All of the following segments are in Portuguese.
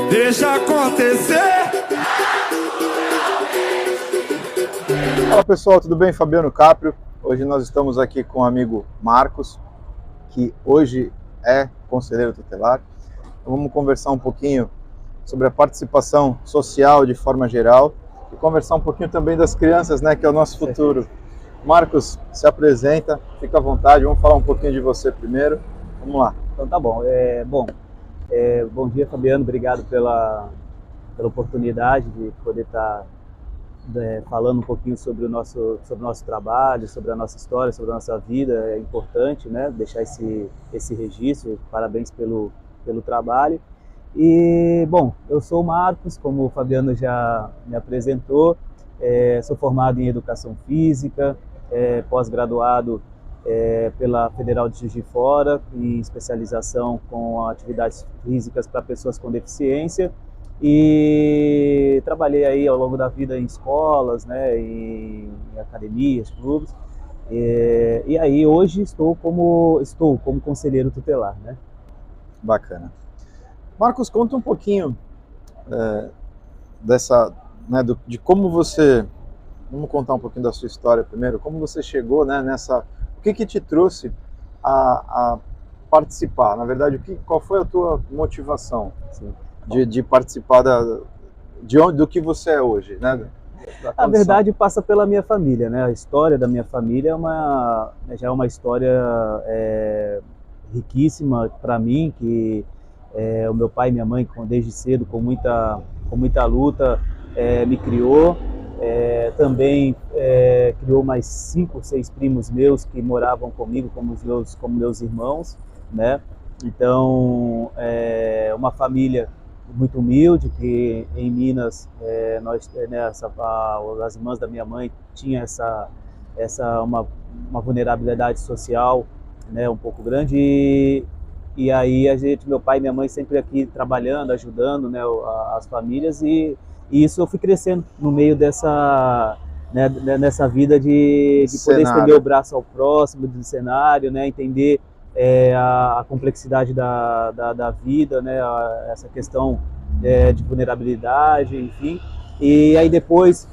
Deixa acontecer. Fala pessoal, tudo bem? Fabiano Caprio. Hoje nós estamos aqui com o amigo Marcos, que hoje é conselheiro tutelar. Então vamos conversar um pouquinho sobre a participação social de forma geral e conversar um pouquinho também das crianças, né, que é o nosso futuro. Marcos, se apresenta, fica à vontade, vamos falar um pouquinho de você primeiro. Vamos lá. Então tá bom. Bom dia, Fabiano. Obrigado pela oportunidade de poder estar falando um pouquinho sobre o nosso trabalho, sobre a nossa história, sobre a nossa vida. É importante, né, deixar esse registro. Parabéns pelo trabalho. E, bom, eu sou o Marcos, como o Fabiano já me apresentou. Sou formado em Educação Física, pós-graduado pela Federal de Juiz de Fora, em especialização com atividades físicas para pessoas com deficiência, e trabalhei aí ao longo da vida em escolas, né, em academias, clubes, e aí hoje estou como conselheiro tutelar, né? Bacana. Marcos, conta um pouquinho dessa, né, de como você, vamos contar um pouquinho da sua história primeiro, como você chegou, né, nessa, o que te trouxe a participar, na verdade, qual foi a tua motivação de participar do que você é hoje, né? A verdade passa pela minha família, né? A história da minha família já é uma história riquíssima para mim, que o meu pai e minha mãe, desde cedo, com muita luta, me criou. Também criou mais 5 ou 6 primos meus que moravam comigo como meus irmãos, né? Então, uma família muito humilde, que em Minas, as irmãs da minha mãe tinham uma vulnerabilidade social, né, um pouco grande, e aí meu pai e minha mãe sempre aqui trabalhando, ajudando, né, as famílias, e isso eu fui crescendo no meio nessa vida de poder estender o braço ao próximo, do cenário, né, entender a complexidade da vida, né, essa questão de vulnerabilidade, enfim. E aí depois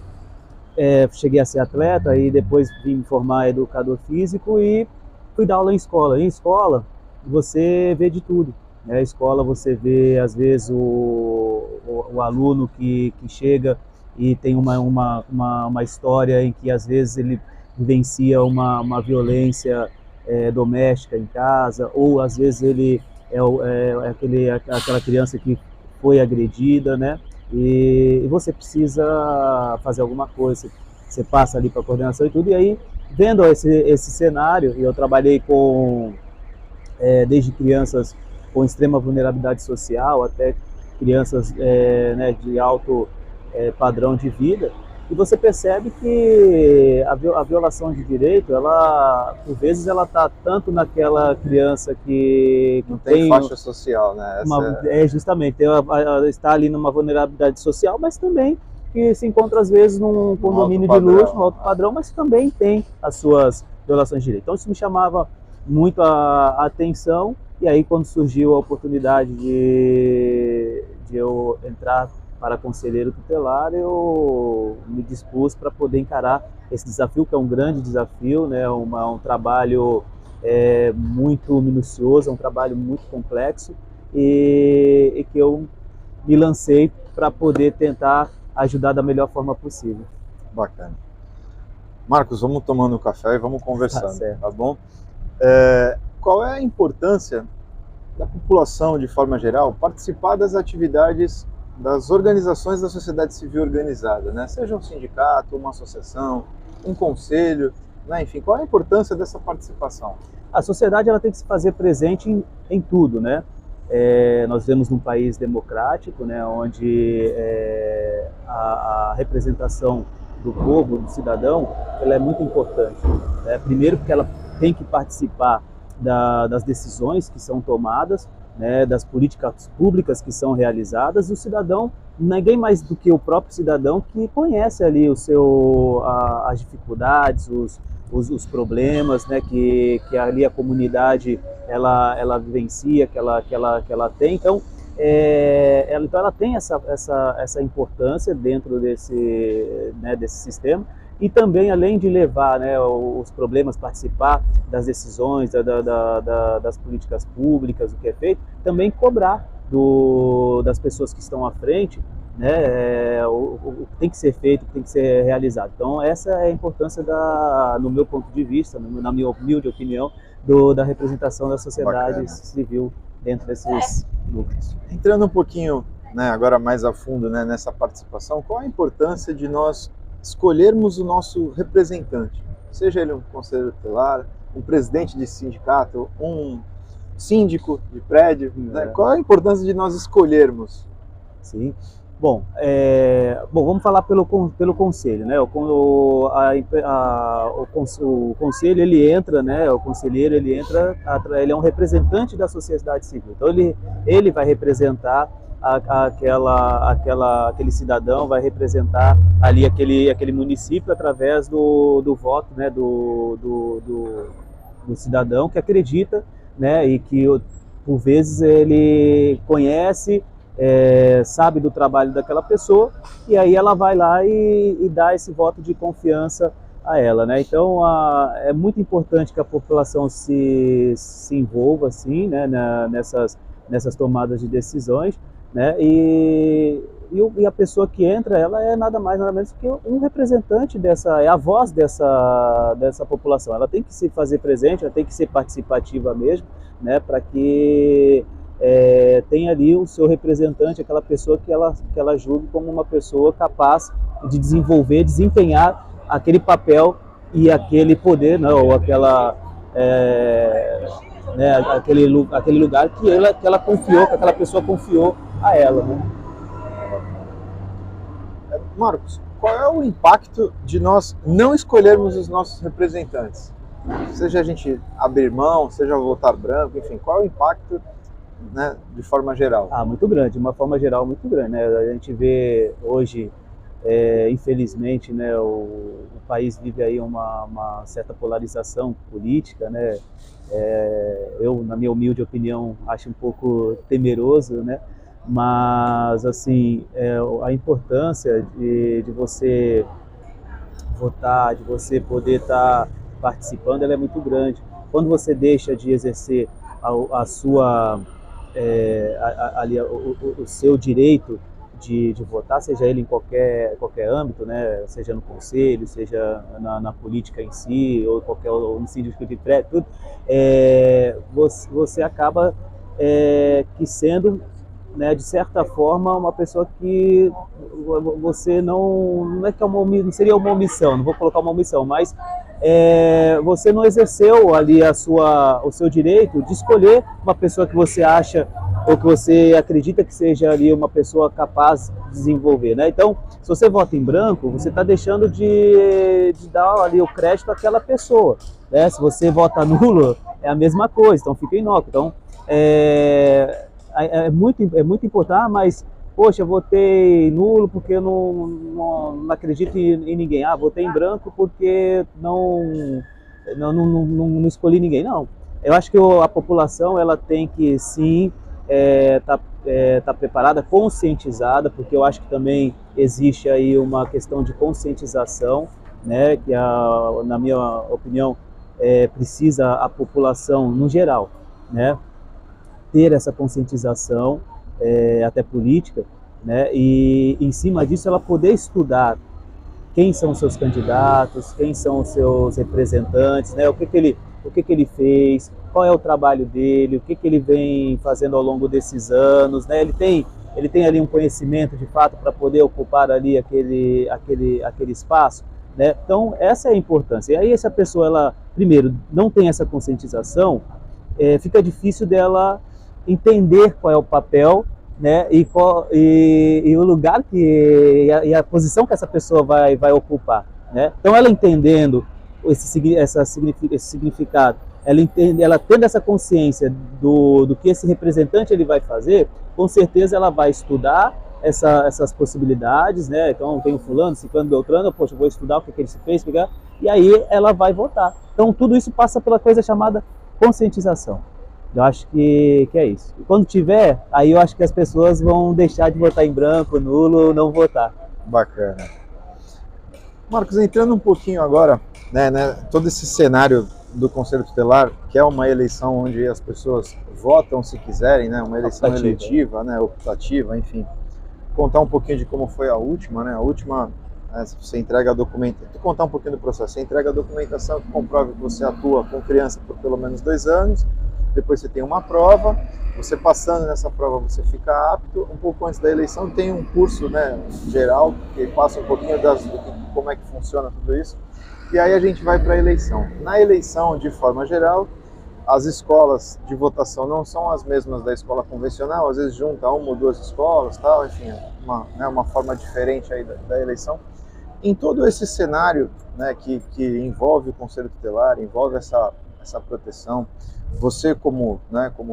cheguei a ser atleta, e depois vim me formar educador físico e fui dar aula em escola. Em escola você vê de tudo, né? Na escola você vê, às vezes, o aluno que chega e tem uma história em que, às vezes, ele vivencia uma violência doméstica em casa, ou, às vezes, ele aquela criança que foi agredida, né? E você precisa fazer alguma coisa. Você passa ali para a coordenação e tudo, e aí, vendo esse cenário, e eu trabalhei desde crianças com extrema vulnerabilidade social até crianças né, de alto padrão de vida, e você percebe que a violação de direito, por vezes, ela está tanto naquela criança que não tem faixa social, né? Justamente, está ali numa vulnerabilidade social, mas também que se encontra, às vezes, num condomínio de luxo, no alto padrão, mas também tem as suas violações de direito. Então isso me chamava muito a atenção, e aí, quando surgiu a oportunidade de eu entrar para conselheiro tutelar, eu me dispus para poder encarar esse desafio, que é um grande desafio, né? Um trabalho muito minucioso, é um trabalho muito complexo, e que eu me lancei para poder tentar ajudar da melhor forma possível. Bacana. Marcos, vamos tomando um café e vamos conversando, tá bom? Qual é a importância da população, de forma geral, participar das atividades das organizações da sociedade civil organizada, né? Seja um sindicato, uma associação, um conselho, né? Enfim, qual é a importância dessa participação? A sociedade, ela tem que se fazer presente em tudo, né? Nós vivemos num país democrático, né, onde a representação do povo, do cidadão, ela é muito importante, né? Primeiro porque ela tem que participar das decisões que são tomadas, né, das políticas públicas que são realizadas, e o cidadão, ninguém mais do que o próprio cidadão, que conhece ali as dificuldades, os problemas, né, que ali a comunidade ela vivencia, que ela tem. Então, Então ela tem essa importância dentro desse, né, desse sistema, e também, além de levar, né, os problemas, participar das decisões, das políticas públicas, o que é feito, também cobrar das pessoas que estão à frente, né, o que tem que ser feito, o que tem que ser realizado. Então essa é a importância, no meu ponto de vista, na minha humilde opinião, da representação da sociedade civil dentro desses núcleos. Entrando um pouquinho, né, agora mais a fundo, né, nessa participação, qual a importância de nós escolhermos o nosso representante? Seja ele um conselheiro tutelar, um presidente de sindicato, um síndico de prédio, né? Qual a importância de nós escolhermos? Sim. Bom, vamos falar pelo conselho, né? O conselho, ele entra, né? O conselheiro, ele entra, ele é um representante da sociedade civil. Então ele vai representar aquele cidadão, vai representar ali aquele município através do voto, né? Do cidadão que acredita, né? E que por vezes ele conhece, sabe do trabalho daquela pessoa, e aí ela vai lá e dá esse voto de confiança a ela, né? Então é muito importante que a população se envolva assim, né, nessas tomadas de decisões, né? E a pessoa que entra, ela é nada mais nada menos que um representante é a voz dessa população. Ela tem que se fazer presente, ela tem que ser participativa mesmo, né, para que tem ali o seu representante, aquela pessoa que ela julgue como uma pessoa capaz de desempenhar aquele papel e aquele poder, né, ou aquele lugar que ela confiou, que aquela pessoa confiou a ela, né? Marcos, qual é o impacto de nós não escolhermos os nossos representantes? Seja a gente abrir mão, seja votar branco, enfim, qual é o impacto, né, de forma geral? Muito grande, de uma forma geral muito grande, né? A gente vê hoje, infelizmente, né, o país vive aí uma certa polarização política, né? Eu, na minha humilde opinião, acho um pouco temeroso, né? Mas, assim, a importância de você votar, de você poder estar participando, ela é muito grande. Quando você deixa de exercer o seu direito de votar, seja ele em qualquer âmbito, né? Seja no conselho, seja na política em si, ou qualquer síndico de prédio, tudo, você acaba que sendo, né, de certa forma, uma pessoa que você não é que não seria uma omissão, não vou colocar uma omissão, mas você não exerceu ali o seu direito de escolher uma pessoa que você acha ou que você acredita que seja ali uma pessoa capaz de desenvolver, né? Então, se você vota em branco, você está deixando de dar ali o crédito àquela pessoa, né? Se você vota nulo, é a mesma coisa, então fica inócuo. Então, é muito importante, mas, poxa, eu votei nulo porque eu não acredito em ninguém. Votei em branco porque não escolhi ninguém. Não, eu acho que a população, ela tem que, sim, tá preparada, conscientizada, porque eu acho que também existe aí uma questão de conscientização, né, que, na minha opinião, precisa a população, no geral, né, ter essa conscientização, até política, né, e em cima disso ela poder estudar quem são os seus candidatos, quem são os seus representantes, né, o que ele fez, qual é o trabalho dele, o que ele vem fazendo ao longo desses anos, né, ele tem ali um conhecimento de fato para poder ocupar ali aquele espaço, né? Então essa é a importância. E aí, se a pessoa, ela, primeiro, não tem essa conscientização, fica difícil dela entender qual é o papel, né, e o lugar e a posição que essa pessoa vai ocupar, né? Então ela entendendo esse significado, ela tendo essa consciência do que esse representante ele vai fazer, com certeza ela vai estudar essas possibilidades, né? Então tem o fulano, ciclano, beltrano, poxa, eu vou estudar o que ele se fez, e aí ela vai votar. Então tudo isso passa pela coisa chamada conscientização, Eu acho que é isso. E quando tiver, aí eu acho que as pessoas vão deixar de votar em branco, nulo, não votar. Bacana. Marcos, entrando um pouquinho agora, né, todo esse cenário do Conselho Tutelar, que é uma eleição onde as pessoas votam se quiserem, né, uma eleição Optativa. eletiva, né, optativa, enfim. Contar um pouquinho de como foi a última, né, você entrega a documentação, contar um pouquinho do processo, você entrega a documentação que comprova que você atua com criança por pelo menos 2 anos, depois você tem uma prova, você passando nessa prova você fica apto, um pouco antes da eleição tem um curso, né, geral, que passa um pouquinho como é que funciona tudo isso, e aí a gente vai para a eleição. Na eleição, de forma geral, as escolas de votação não são as mesmas da escola convencional, às vezes junta uma ou duas escolas, tal, enfim, uma forma diferente aí da eleição. Em todo esse cenário, né, que envolve o Conselho Tutelar, envolve essa proteção, você como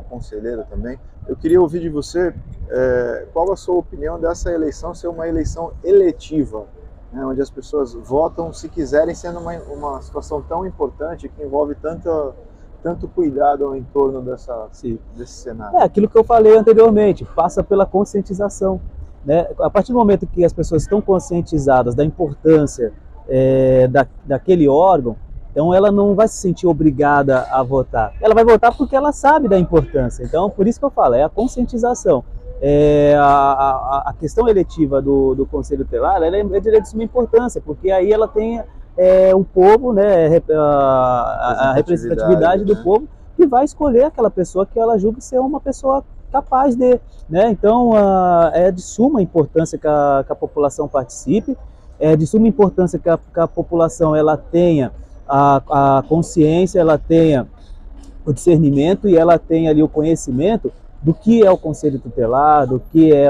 conselheiro também, eu queria ouvir de você qual a sua opinião dessa eleição ser uma eleição eletiva, né, onde as pessoas votam se quiserem, sendo uma situação tão importante que envolve tanto cuidado ao entorno desse cenário. É aquilo que eu falei anteriormente, passa pela conscientização. Né? A partir do momento que as pessoas estão conscientizadas da importância daquele órgão, então ela não vai se sentir obrigada a votar. Ela vai votar porque ela sabe da importância. Então, por isso que eu falo, é a conscientização. A questão eletiva do Conselho Tutelar ela é de suma importância, porque aí ela tem o povo, né, a representatividade do povo, que vai escolher aquela pessoa que ela julga ser uma pessoa capaz de, né? Então é de suma importância que a população participe, é de suma importância que a população ela tenha a consciência, ela tenha o discernimento e ela tenha ali o conhecimento do que é o Conselho Tutelar, do que é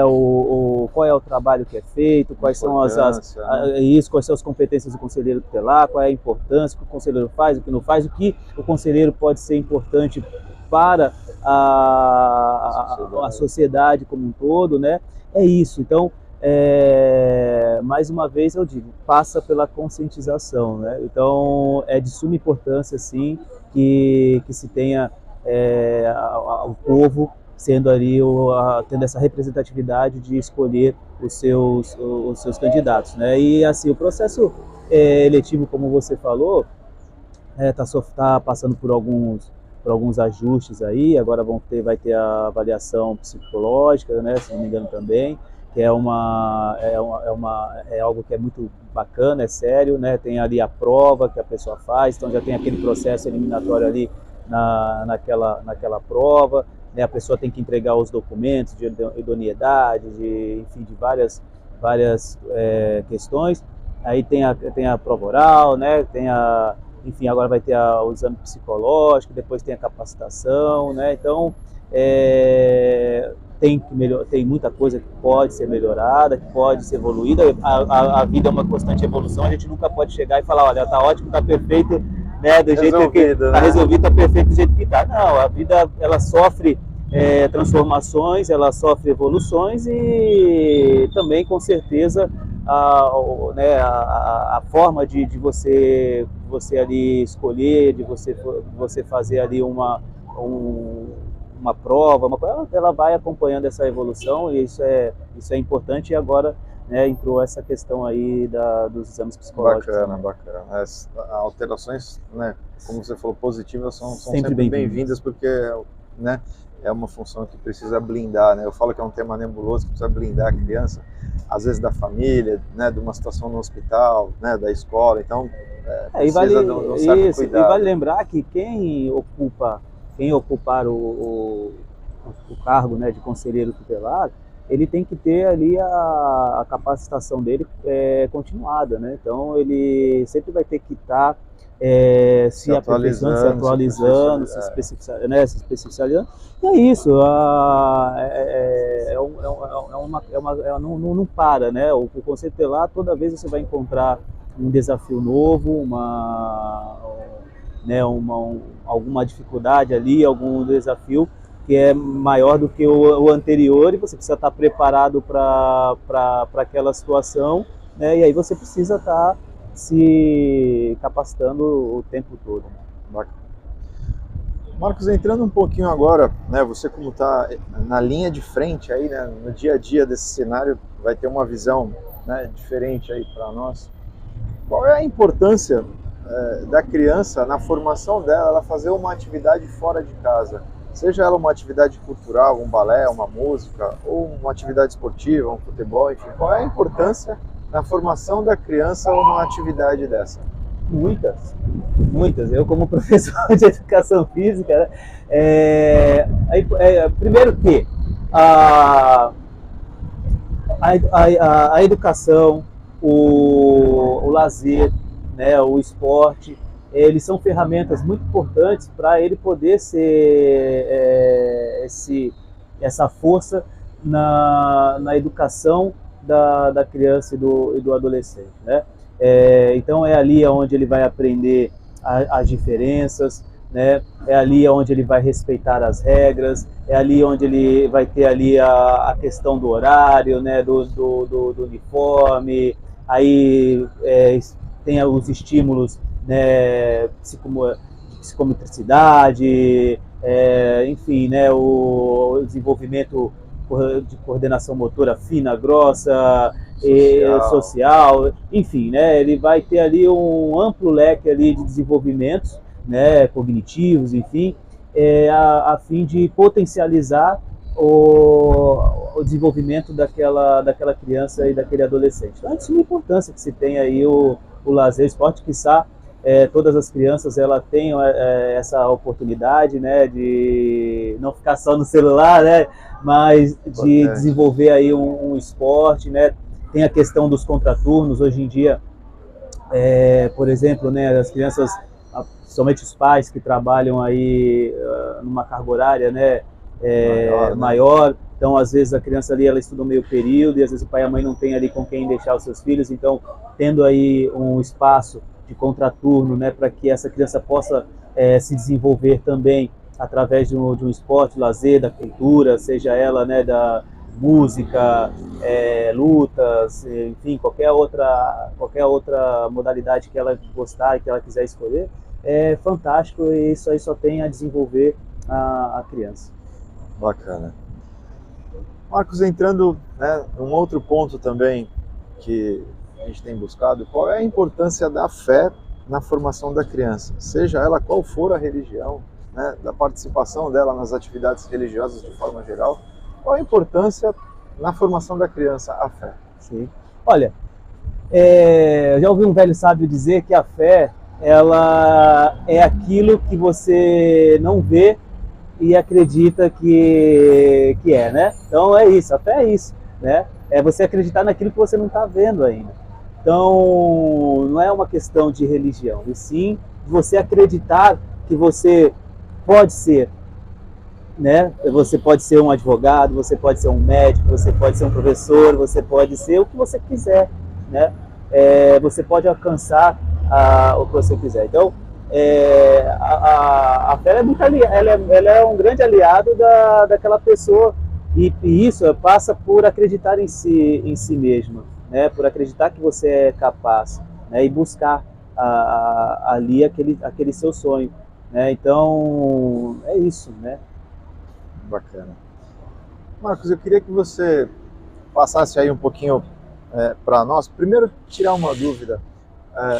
qual é o trabalho que é feito, quais são quais são as competências do conselheiro tutelar, qual é a importância que o conselheiro faz, o que não faz, o que o conselheiro pode ser importante para a sociedade como um todo, né? É isso. Então, mais uma vez eu digo, passa pela conscientização, né? Então, é de suma importância, sim, que se tenha o povo sendo ali, tendo essa representatividade de escolher os seus candidatos, né? E assim, o processo eletivo, como você falou, tá passando por alguns ajustes aí. Agora vai ter a avaliação psicológica, né? Se não me engano também, que é algo que é muito bacana, é sério, né? Tem ali a prova que a pessoa faz, então já tem aquele processo eliminatório ali naquela prova. A pessoa tem que entregar os documentos de idoneidade, enfim, de várias questões. Aí tem a prova oral, né? Enfim, agora vai ter o exame psicológico, depois tem a capacitação, né? Então, tem muita coisa que pode ser melhorada, que pode ser evoluída. A vida é uma constante evolução, a gente nunca pode chegar e falar, olha, tá ótimo, tá perfeito, né, do jeito que tá resolvido, tá perfeito do jeito que tá. Não, a vida ela sofre transformações, ela sofre evoluções e também, com certeza, a forma de você ali escolher, de você fazer ali uma prova, ela vai acompanhando essa evolução e isso é importante. E agora, né, entrou essa questão aí dos exames psicológicos. Bacana. As alterações, né, como você falou, positivas são sempre bem-vindas, porque, né, é uma função que precisa blindar, né? Eu falo que é um tema nebuloso, que precisa blindar a criança, às vezes da família, né, de uma situação no hospital, né, da escola. Então, precisa de um certo cuidado. E vale lembrar que quem ocupar o cargo, né, de conselheiro tutelar, ele tem que ter ali a capacitação dele continuada, né? Então ele sempre vai ter que estar se atualizando, se especializando. E é isso. Não para, né? O Conselho Tutelar, toda vez você vai encontrar um desafio novo, alguma dificuldade ali, algum desafio que é maior do que o anterior, e você precisa estar preparado para aquela situação, né? E aí você precisa estar se capacitando o tempo todo. Bacana. Marcos, entrando um pouquinho agora, né, você como está na linha de frente aí, né, no dia a dia desse cenário, vai ter uma visão, né, diferente aí para nós. Qual é a importância da criança na formação dela, ela fazer uma atividade fora de casa? Seja ela uma atividade cultural, um balé, uma música, ou uma atividade esportiva, um futebol, enfim. Qual é a importância na formação da criança uma atividade dessa? Muitas, muitas. Eu, como professor de educação física, primeiro que a educação, o lazer, né, o esporte, eles são ferramentas muito importantes para ele poder ser essa força na educação da criança e do adolescente, né? Então é ali onde ele vai aprender as diferenças, né? É ali onde ele vai respeitar as regras, é ali onde ele vai ter ali a questão do horário, né? do uniforme, aí tem os estímulos, né? Psicomotricidade, enfim, né? O desenvolvimento de coordenação motora fina, grossa, social, enfim, né? Ele vai ter ali um amplo leque ali de desenvolvimentos, né? Cognitivos, enfim, a fim de potencializar o desenvolvimento daquela criança e daquele adolescente. Então, é de suma importância que se tenha aí o lazer, o esporte, quiçá todas as crianças ela tenham essa oportunidade, né, de não ficar só no celular, né, mas de desenvolver aí um esporte, né. Tem a questão dos contraturnos. Hoje em dia, por exemplo, né, as crianças, somente os pais que trabalham aí numa carga horária, né, maior, então às vezes a criança ali ela estuda meio período e às vezes o pai e a mãe não tem ali com quem deixar os seus filhos, então tendo aí um espaço de contraturno, né, para que essa criança possa se desenvolver também através de um esporte, lazer, da cultura, seja ela, né, da música, lutas, enfim, qualquer outra modalidade que ela gostar e que ela quiser escolher, é fantástico, e isso aí só tem a desenvolver a criança. Bacana. Marcos, entrando, né, num outro ponto também que a gente tem buscado, qual é a importância da fé na formação da criança, seja ela qual for a religião, né, da participação dela nas atividades religiosas de forma geral. Qual a importância na formação da criança, a fé? Sim. Olha, já ouvi um velho sábio dizer que a fé, ela é aquilo que você não vê e acredita que é, né? Então é isso, a fé é isso, né? É você acreditar naquilo que você não está vendo ainda. Então não é uma questão de religião, e sim de você acreditar que você pode ser, né? Você pode ser um advogado, você pode ser um médico, você pode ser um professor, você pode ser o que você quiser, né? Você pode alcançar o que você quiser. Então, a fé ela é um grande aliado daquela pessoa, e isso passa por acreditar em si mesma, né? Por acreditar que você é capaz, né? E buscar ali aquele seu sonho, né? Então, é isso, né? Bacana. Marcos, eu queria que você passasse aí um pouquinho para nós. Primeiro, tirar uma dúvida. A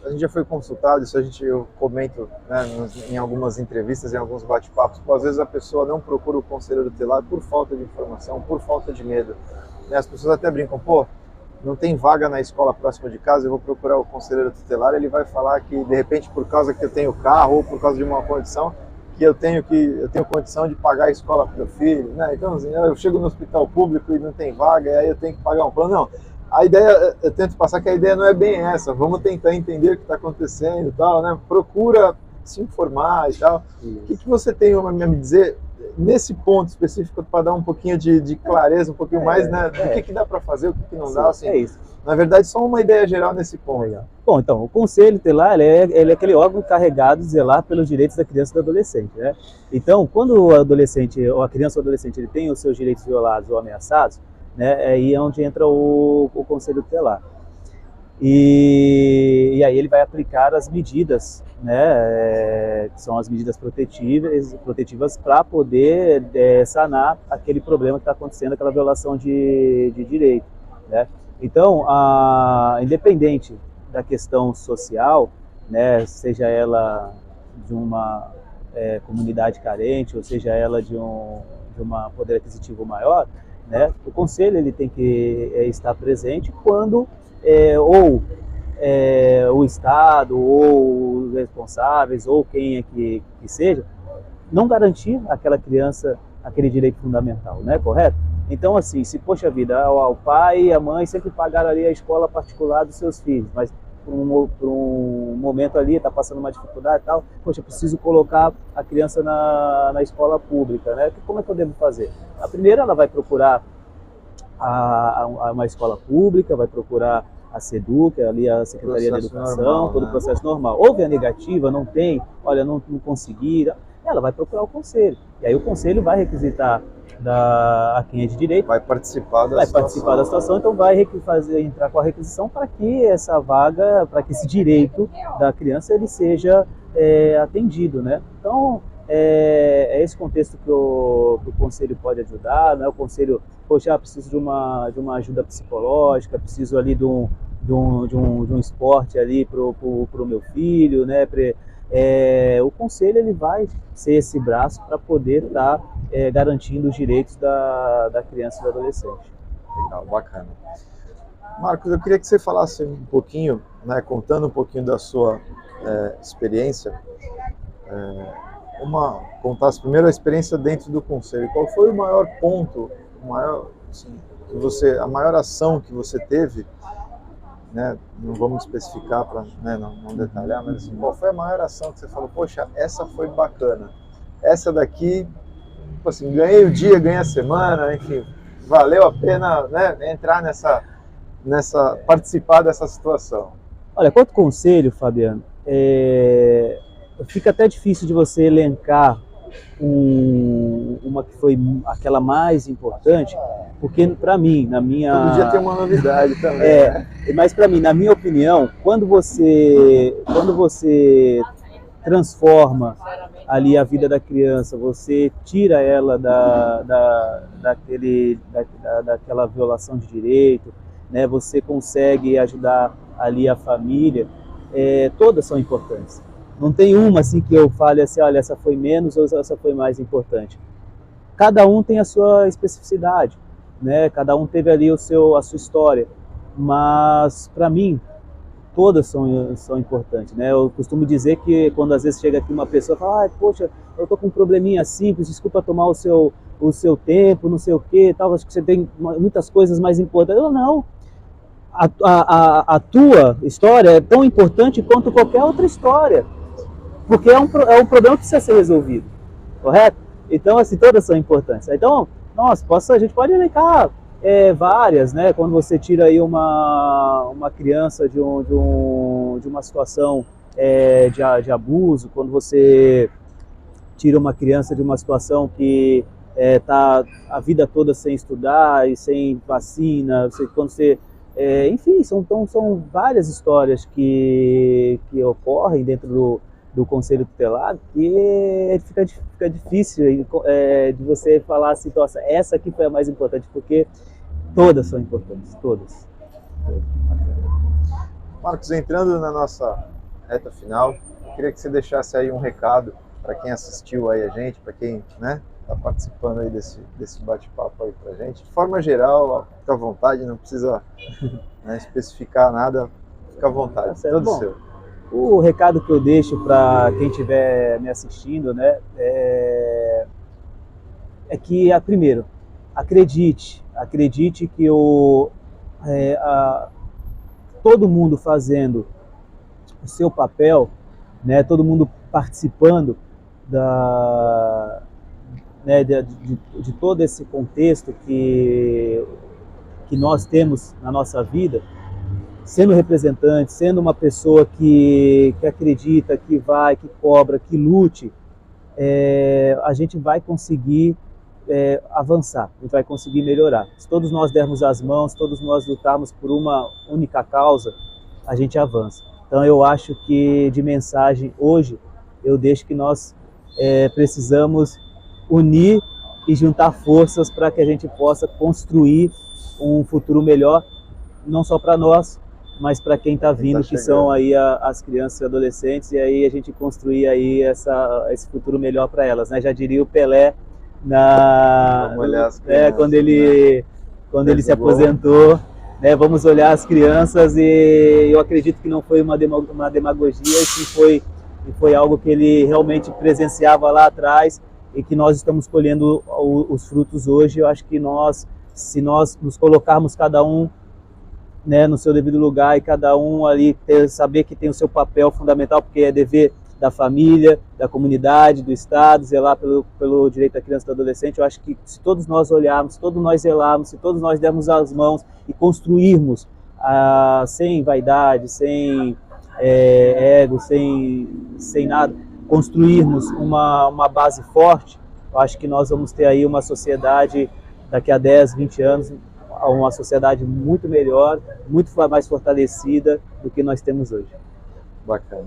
gente já foi consultado, isso eu comento, né, em algumas entrevistas, em alguns bate-papos, às vezes a pessoa não procura o conselheiro tutelar por falta de informação, por falta de medo. Né? As pessoas até brincam, pô, não tem vaga na escola próxima de casa, eu vou procurar o conselheiro tutelar, ele vai falar que de repente por causa que eu tenho carro ou por causa de uma condição, que eu tenho condição de pagar a escola para o meu filho, né? Então assim, eu chego no hospital público e não tem vaga, e aí eu tenho que pagar um plano. Não, a ideia, eu tento passar que a ideia não é bem essa, vamos tentar entender o que está acontecendo e tal, né? Procura se informar e tal. O que você tem a me dizer nesse ponto específico para dar um pouquinho de clareza, um pouquinho mais, né? Do que dá para fazer, o que não dá, assim. É isso. Na verdade, só uma ideia geral nesse ponto. Legal. Bom, então, o Conselho Tutelar ele é aquele órgão encarregado de zelar pelos direitos da criança e do adolescente, né? Então, quando o adolescente, ou a criança ou o adolescente, ele tem os seus direitos violados ou ameaçados, né, aí é onde entra o Conselho Tutelar. E aí ele vai aplicar as medidas, né, que são as medidas protetivas para poder sanar aquele problema que está acontecendo, aquela violação de direito, né? Então, independente da questão social, né, seja ela de uma comunidade carente, ou seja ela de um poder aquisitivo maior, né, o conselho ele tem que estar presente quando o Estado, ou os responsáveis, ou quem é que seja, não garantir àquela criança aquele direito fundamental, né, correto? Então, assim, se, poxa vida, o pai e a mãe sempre pagaram ali a escola particular dos seus filhos, mas por um momento ali, está passando uma dificuldade e tal, poxa, eu preciso colocar a criança na escola pública, né? Como é que eu devo fazer? A primeira, ela vai procurar uma escola pública, vai procurar a SEDUC, ali a Secretaria da Educação, normal, todo o processo normal. Houve a negativa, não tem, olha, não consegui, ela vai procurar o conselho. E aí o conselho vai requisitar a quem é de direito. Vai participar da situação, então vai entrar com a requisição para que essa vaga, para que esse direito da criança ele seja atendido, né? Então, é esse contexto que o conselho pode ajudar, né? O conselho, poxa, preciso de uma ajuda psicológica, preciso ali de um esporte ali pro meu filho, né? O conselho ele vai ser esse braço para poder estar garantindo os direitos da criança e do adolescente. Legal, bacana. Marcos, eu queria que você falasse um pouquinho, né, contando um pouquinho da sua experiência, contasse primeiro a experiência dentro do conselho. Qual foi o maior ponto, a maior ação que você teve, né, não vamos especificar para, né, não detalhar, mas assim, qual foi a maior ação que você falou, poxa, essa foi bacana, essa daqui, tipo assim, ganhei o dia, ganhei a semana, enfim, valeu a pena, né, entrar participar dessa situação? Olha, quanto conselho, Fabiano, fica até difícil de você elencar uma que foi aquela mais importante, porque para mim, todo dia tem uma novidade também. Mas para mim, na minha opinião, quando você transforma ali a vida da criança, você tira ela daquela violação de direito, né? Você consegue ajudar ali a família, todas são importantes. Não tem uma assim que eu fale assim, olha, essa foi menos ou essa foi mais importante. Cada um tem a sua especificidade, né? Cada um teve ali a sua história, mas para mim todas são importantes, né? Eu costumo dizer que quando às vezes chega aqui uma pessoa e fala, poxa, eu tô com um probleminha simples, desculpa tomar o seu tempo, não sei o que, tal, acho que você tem muitas coisas mais importantes. Eu não. A tua história é tão importante quanto qualquer outra história, porque é um problema que precisa ser resolvido, correto? Então, assim, todas são importantes. Então, a gente pode elencar várias, né? Quando você tira aí uma criança de uma situação de abuso, quando você tira uma criança de uma situação que está a vida toda sem estudar e sem vacina, enfim, são várias histórias que ocorrem dentro do Conselho Tutelar, que fica difícil de você falar assim, nossa, essa aqui foi a mais importante, porque todas são importantes, todas. Marcos, entrando na nossa reta final, eu queria que você deixasse aí um recado para quem assistiu aí a gente, para quem, né, está participando aí desse bate-papo aí para a gente. De forma geral, fica à vontade, não precisa especificar nada, fica à vontade, todo seu. O recado que eu deixo para quem estiver me assistindo, né, é que, primeiro, acredite que todo mundo fazendo o seu papel, né, todo mundo participando de todo esse contexto que nós temos na nossa vida, sendo representante, sendo uma pessoa que acredita, que vai, que cobra, que lute, a gente vai conseguir avançar, a gente vai conseguir melhorar. Se todos nós dermos as mãos, todos nós lutarmos por uma única causa, a gente avança. Então eu acho que de mensagem hoje eu deixo que nós precisamos unir e juntar forças para que a gente possa construir um futuro melhor, não só para nós, mas para quem está vindo, que são aí as crianças e adolescentes, e aí a gente construir aí esse futuro melhor para elas, né? Já diria o Pelé quando ele se aposentou, né? Vamos olhar as crianças, e eu acredito que não foi uma demagogia, e foi algo que ele realmente presenciava lá atrás e que nós estamos colhendo os frutos hoje. Eu acho que se nós nos colocarmos cada um, né, no seu devido lugar, e cada um ali saber que tem o seu papel fundamental, porque é dever da família, da comunidade, do Estado, zelar pelo direito da criança e do adolescente. Eu acho que se todos nós olharmos, se todos nós zelarmos, se todos nós dermos as mãos e construirmos sem vaidade, sem ego, sem nada, construirmos uma base forte, eu acho que nós vamos ter aí uma sociedade daqui a 10, 20 anos, uma sociedade muito melhor, muito mais fortalecida do que nós temos hoje. Bacana.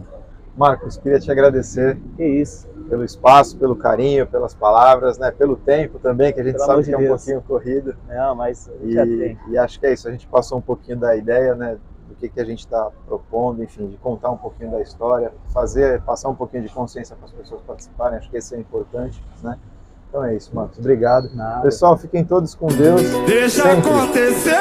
Marcos, queria te agradecer. Que isso. Pelo espaço, pelo carinho, pelas palavras, né? Pelo tempo também, que a gente sabe que é um pouquinho corrido. Não, mas e acho que é isso, a gente passou um pouquinho da ideia, né? Do que a gente está propondo, enfim, de contar um pouquinho da história, passar um pouquinho de consciência para as pessoas participarem, acho que isso é importante, né? Então é isso, Marcos. Obrigado. Nada. Pessoal, fiquem todos com Deus. Deixa sempre. acontecer.